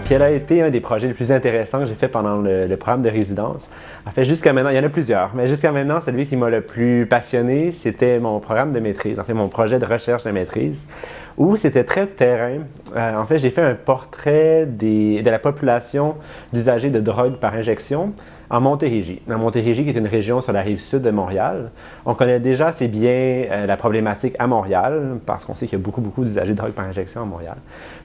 Quel a été un des projets les plus intéressants que j'ai fait pendant le programme de résidence? En fait, jusqu'à maintenant, il y en a plusieurs, mais jusqu'à maintenant, celui qui m'a le plus passionné, c'était mon programme de maîtrise, en fait, mon projet de recherche de maîtrise, où c'était très terrain. En fait, j'ai fait un portrait de la population d'usagers de drogue par injection en Montérégie. En Montérégie, qui est une région sur la rive sud de Montréal. On connaît déjà assez bien la problématique à Montréal, parce qu'on sait qu'il y a beaucoup d'usagers de drogue par injection à Montréal.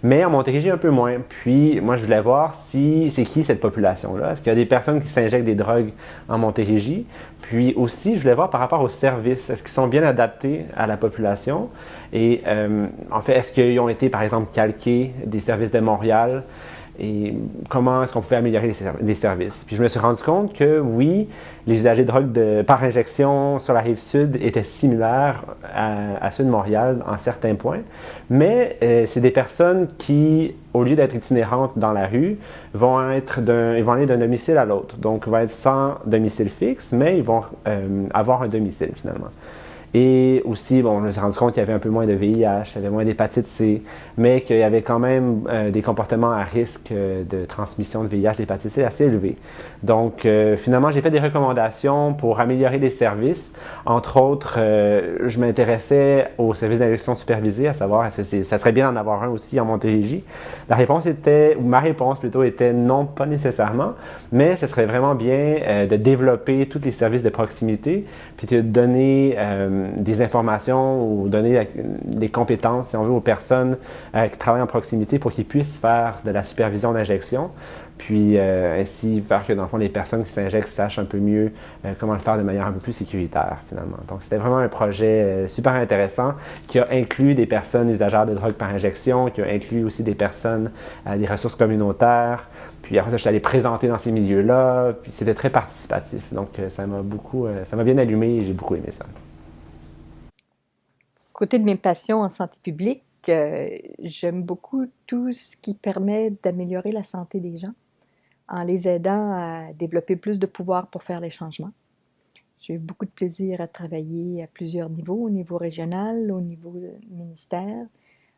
Mais en Montérégie, un peu moins. Puis, moi, je voulais voir si c'est qui cette population-là. Est-ce qu'il y a des personnes qui s'injectent des drogues en Montérégie? Puis aussi, je voulais voir par rapport aux services. Est-ce qu'ils sont bien adaptés à la population? Et en fait, est-ce qu'ils ont été, par exemple, calqués des services de Montréal? Et comment est-ce qu'on pouvait améliorer les services? Puis je me suis rendu compte que oui, les usagers de drogue par injection sur la rive sud étaient similaires à ceux de Montréal en certains points, mais c'est des personnes qui, au lieu d'être itinérantes dans la rue, ils vont aller d'un domicile à l'autre. Donc, ils vont être sans domicile fixe, mais ils vont avoir un domicile finalement. Et aussi, bon, je me suis rendu compte qu'il y avait un peu moins de VIH, il y avait moins d'hépatite C, mais qu'il y avait quand même des comportements à risque de transmission de VIH, d'hépatite C assez élevés. Donc, finalement, j'ai fait des recommandations pour améliorer les services. Entre autres, je m'intéressais aux services d'injection supervisée, à savoir, est-ce que ça serait bien d'en avoir un aussi en Montérégie. La réponse était, ou ma réponse plutôt, était non, pas nécessairement, mais ce serait vraiment bien de développer tous les services de proximité, puis de donner des informations ou donner des compétences, si on veut, aux personnes qui travaillent en proximité pour qu'ils puissent faire de la supervision d'injection. Puis ainsi faire que, dans le fond, les personnes qui s'injectent sachent un peu mieux comment le faire de manière un peu plus sécuritaire, finalement. Donc, c'était vraiment un projet super intéressant qui a inclus des personnes usagères de drogue par injection, qui a inclus aussi des personnes des ressources communautaires. Puis après ça, je suis allé présenter dans ces milieux-là. Puis c'était très participatif. Donc, ça m'a bien allumé et j'ai beaucoup aimé ça. Côté de mes passions en santé publique, j'aime beaucoup tout ce qui permet d'améliorer la santé des gens en les aidant à développer plus de pouvoir pour faire les changements. J'ai eu beaucoup de plaisir à travailler à plusieurs niveaux, au niveau régional, au niveau ministère,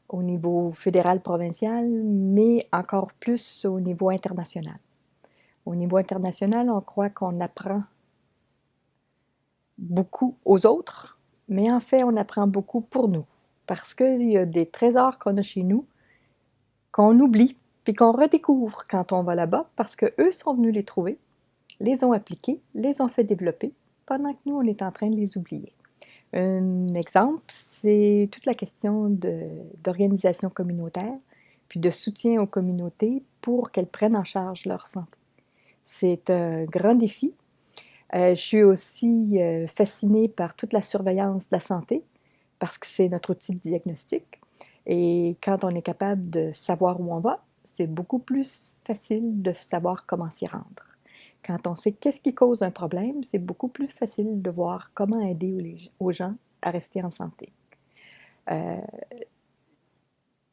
au niveau fédéral, provincial, mais encore plus au niveau international. Au niveau international, on croit qu'on apprend beaucoup aux autres, mais en fait, on apprend beaucoup pour nous. Parce qu'il y a des trésors qu'on a chez nous, qu'on oublie, puis qu'on redécouvre quand on va là-bas, parce qu'eux sont venus les trouver, les ont appliqués, les ont fait développer, pendant que nous, on est en train de les oublier. Un exemple, c'est toute la question d'organisation communautaire, puis de soutien aux communautés pour qu'elles prennent en charge leur santé. C'est un grand défi. Je suis aussi fascinée par toute la surveillance de la santé, parce que c'est notre outil de diagnostic. Et quand on est capable de savoir où on va, c'est beaucoup plus facile de savoir comment s'y rendre. Quand on sait qu'est-ce qui cause un problème, c'est beaucoup plus facile de voir comment aider aux gens à rester en santé. Euh,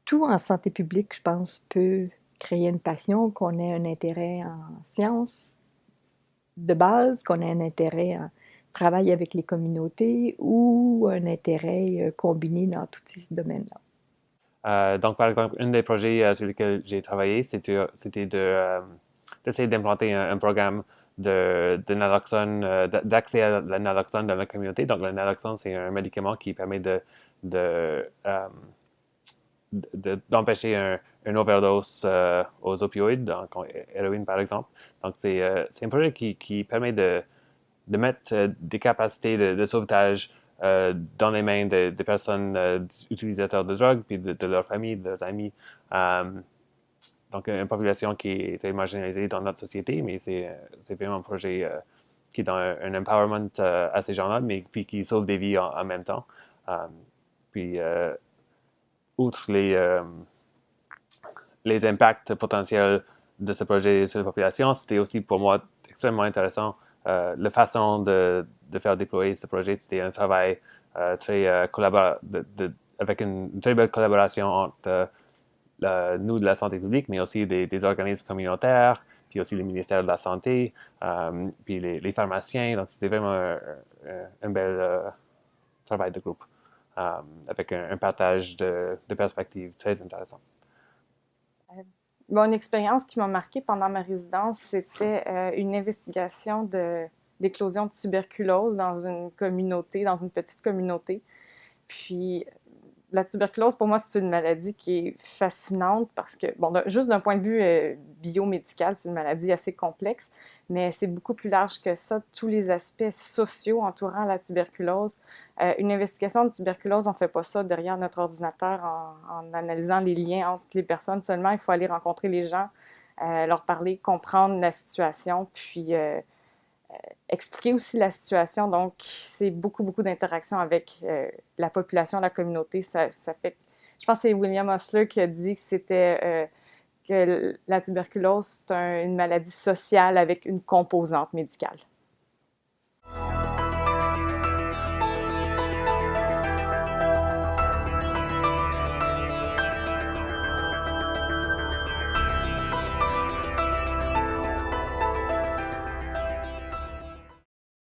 tout en santé publique, je pense, peut créer une passion, qu'on ait un intérêt en sciences de base, qu'on ait un intérêt en travail avec les communautés ou un intérêt combiné dans tous ces domaines-là. Donc, par exemple, un des projets sur lesquels j'ai travaillé, c'était d'essayer d'implanter un programme de naloxone, d'accès à la naloxone dans la communauté. Donc, le naloxone, c'est un médicament qui permet de, euh, d'empêcher une overdose aux opioïdes, donc héroïne par exemple. Donc, c'est un projet qui permet de mettre des capacités de sauvetage dans les mains des personnes utilisateurs de drogue, puis de leur famille, de leurs amis. Euh, donc, une population qui est très marginalisée dans notre société, mais c'est vraiment un projet qui donne un empowerment à ces gens-là, mais puis qui sauve des vies en même temps. Euh, puis, outre les impacts potentiels de ce projet sur la population, c'était aussi pour moi extrêmement intéressant. La façon de faire déployer ce projet, c'était un travail très avec une très belle collaboration entre nous de la santé publique, mais aussi des organismes communautaires, puis aussi le ministère de la Santé, puis les pharmaciens. Donc, c'était vraiment un bel travail de groupe avec un partage de perspectives très intéressant. Bon, une expérience qui m'a marquée pendant ma résidence, c'était une investigation d'éclosion de tuberculose dans une communauté, dans une petite communauté. Puis, la tuberculose, pour moi, c'est une maladie qui est fascinante parce que, bon, juste d'un point de vue biomédical, c'est une maladie assez complexe, mais c'est beaucoup plus large que ça. Tous les aspects sociaux entourant la tuberculose. Une investigation de tuberculose, on ne fait pas ça derrière notre ordinateur en analysant les liens entre les personnes seulement. Il faut aller rencontrer les gens, leur parler, comprendre la situation, puis expliquer aussi la situation. Donc, c'est beaucoup, beaucoup d'interactions avec la population, la communauté. Ça fait... Je pense que c'est William Osler qui a dit que c'était que la tuberculose, c'est une maladie sociale avec une composante médicale.